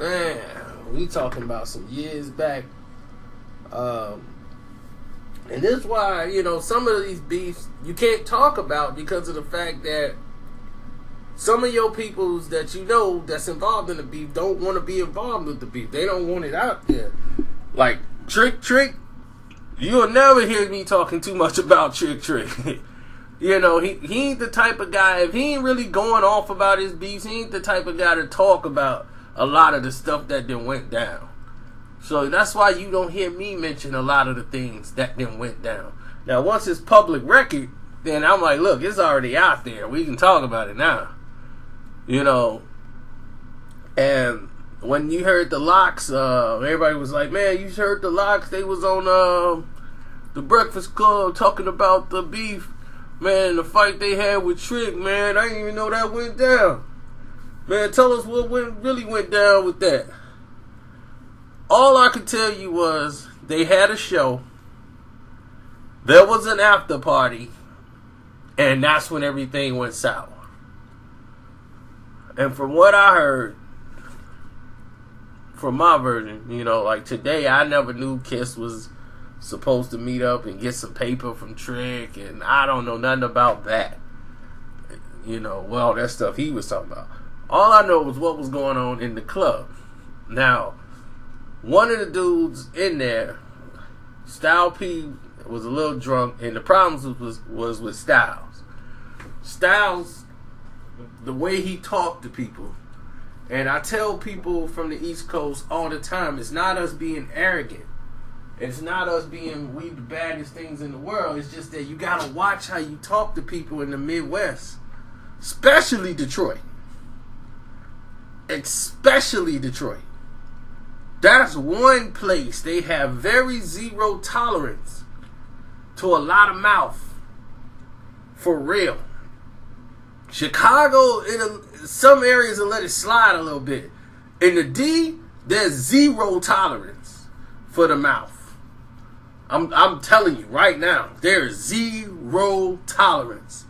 Man, we talking about some years back. And this is why, some of these beefs you can't talk about because of the fact that some of your peoples that that's involved in the beef don't want to be involved with the beef. They don't want it out there. Like Trick Trick, you'll never hear me talking too much about Trick Trick. He ain't the type of guy, if he ain't really going off about his beefs, he ain't the type of guy to talk about a lot of the stuff that then went down. So that's why you don't hear me mention a lot of the things that then went down. Now, once it's public record, then I'm like, look, it's already out there. We can talk about it now. And when you heard the LOX, everybody was like, man, you heard the LOX? They was on the Breakfast Club talking about the beef. Man, the fight they had with Trick, man, I didn't even know that went down. Man, tell us what really went down with that. All I could tell you was they had a show, there was an after party, and that's when everything went south. And from what I heard, from my version, like today, I never knew Kiss was supposed to meet up and get some paper from Trick, and I don't know nothing about that. That stuff he was talking about. All I know was what was going on in the club. Now, one of the dudes in there, Styles P, was a little drunk, and the problem was with Styles. Styles, the way he talked to people, and I tell people from the East Coast all the time, it's not us being arrogant. It's not us being we the baddest things in the world. It's just that you gotta watch how you talk to people in the Midwest, especially Detroit. Especially Detroit. That's one place they have very zero tolerance to a lot of mouth. For real. Chicago, in some areas, will let it slide a little bit. In the D, there's zero tolerance for the mouth. I'm telling you right now, there's zero tolerance.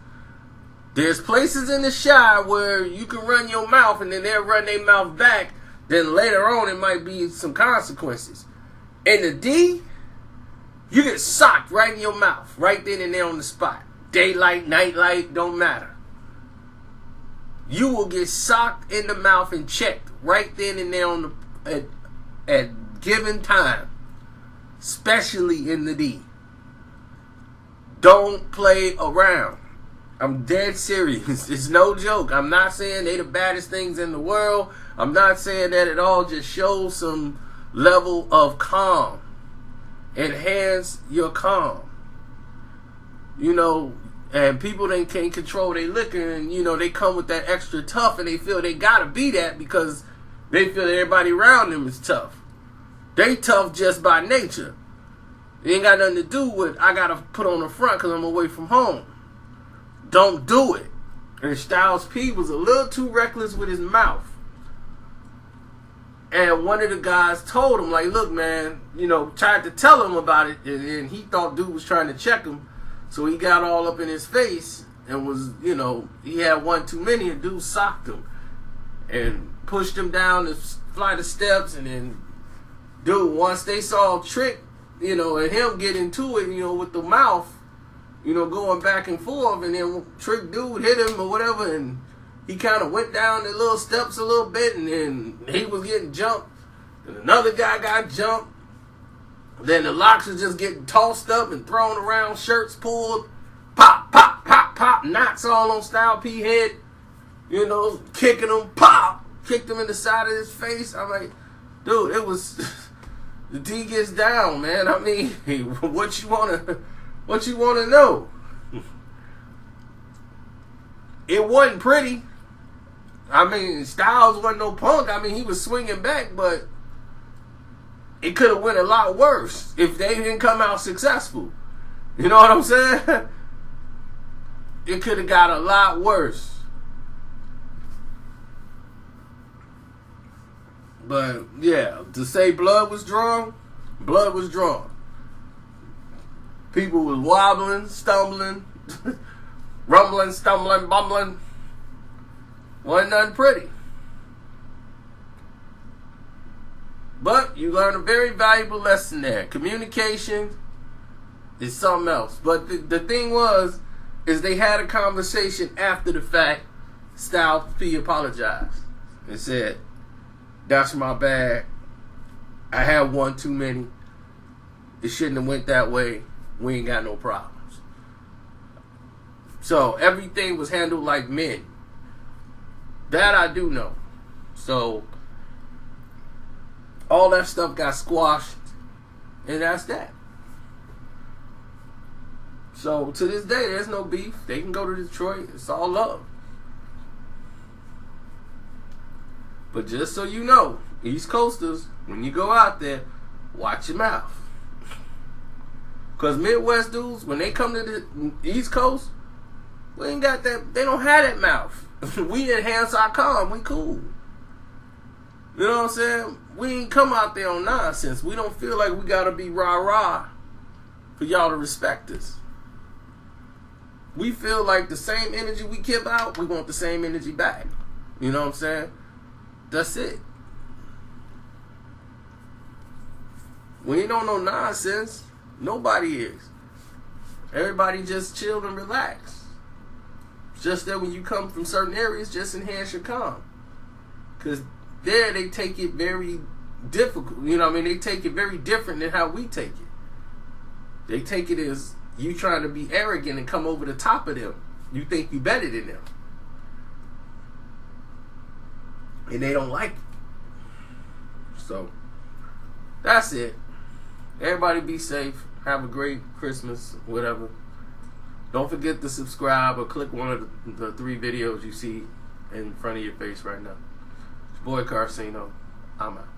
There's places in the Chi where you can run your mouth and then they'll run their mouth back. Then later on, it might be some consequences. In the D, you get socked right in your mouth, right then and there on the spot. Daylight, nightlight, don't matter. You will get socked in the mouth and checked right then and there on at given time, especially in the D. Don't play around. I'm dead serious. It's no joke. I'm not saying they the baddest things in the world. I'm not saying that it all just shows some level of calm. Enhance your calm. And people they can't control their liquor, and they come with that extra tough, and they feel they gotta be that because they feel that everybody around them is tough. They tough just by nature. It ain't got nothing to do with I gotta put on the front because I'm away from home. Don't do it. And Styles P was a little too reckless with his mouth. And one of the guys told him, like, look, man, tried to tell him about it, and he thought dude was trying to check him. So he got all up in his face and was, he had one too many, and dude socked him and pushed him down the flight of steps. And then, dude, once they saw Trick, and him get into it, with the mouth, going back and forth, and then Trick dude hit him or whatever, and he kind of went down the little steps a little bit, and then he was getting jumped, and another guy got jumped. Then the LOX was just getting tossed up and thrown around, shirts pulled, pop, pop, pop, pop, knots all on Styles P head, kicking him, pop, kicked him in the side of his face. I'm like, dude, it was, the D gets down, man. I mean, what you wanna know? It wasn't pretty. I mean, Styles wasn't no punk. I mean, he was swinging back, but it could have went a lot worse if they didn't come out successful. You know what I'm saying? It could have got a lot worse. But, yeah, to say blood was drawn. People was wobbling, stumbling, rumbling, stumbling, bumbling. Wasn't nothing pretty. But you learn a very valuable lesson there. Communication is something else. But the thing is they had a conversation after the fact. Styles P apologized and said, "That's my bad. I had one too many. It shouldn't have went that way. We ain't got no problems." So everything was handled like men. That I do know. So all that stuff got squashed, and that's that. So to this day, there's no beef. They can go to Detroit. It's all love. But just so you know, East Coasters, when you go out there, watch your mouth. Because Midwest dudes, when they come to the East Coast, we ain't got that. They don't have that mouth. We enhance our calm. We cool. You know what I'm saying? We ain't come out there on nonsense. We don't feel like we got to be rah-rah for y'all to respect us. We feel like the same energy we give out, we want the same energy back. You know what I'm saying? That's it. We ain't on no nonsense. Nobody is. Everybody just chill and relax. Just that when you come from certain areas, just enhance your calm. Because there they take it very difficult. You know what I mean? They take it very different than how we take it. They take it as you trying to be arrogant and come over the top of them. You think you better than them. And they don't like it. So, that's it. Everybody be safe. Have a great Christmas, whatever. Don't forget to subscribe or click one of the 3 videos you see in front of your face right now. It's your boy Carcino. I'm out.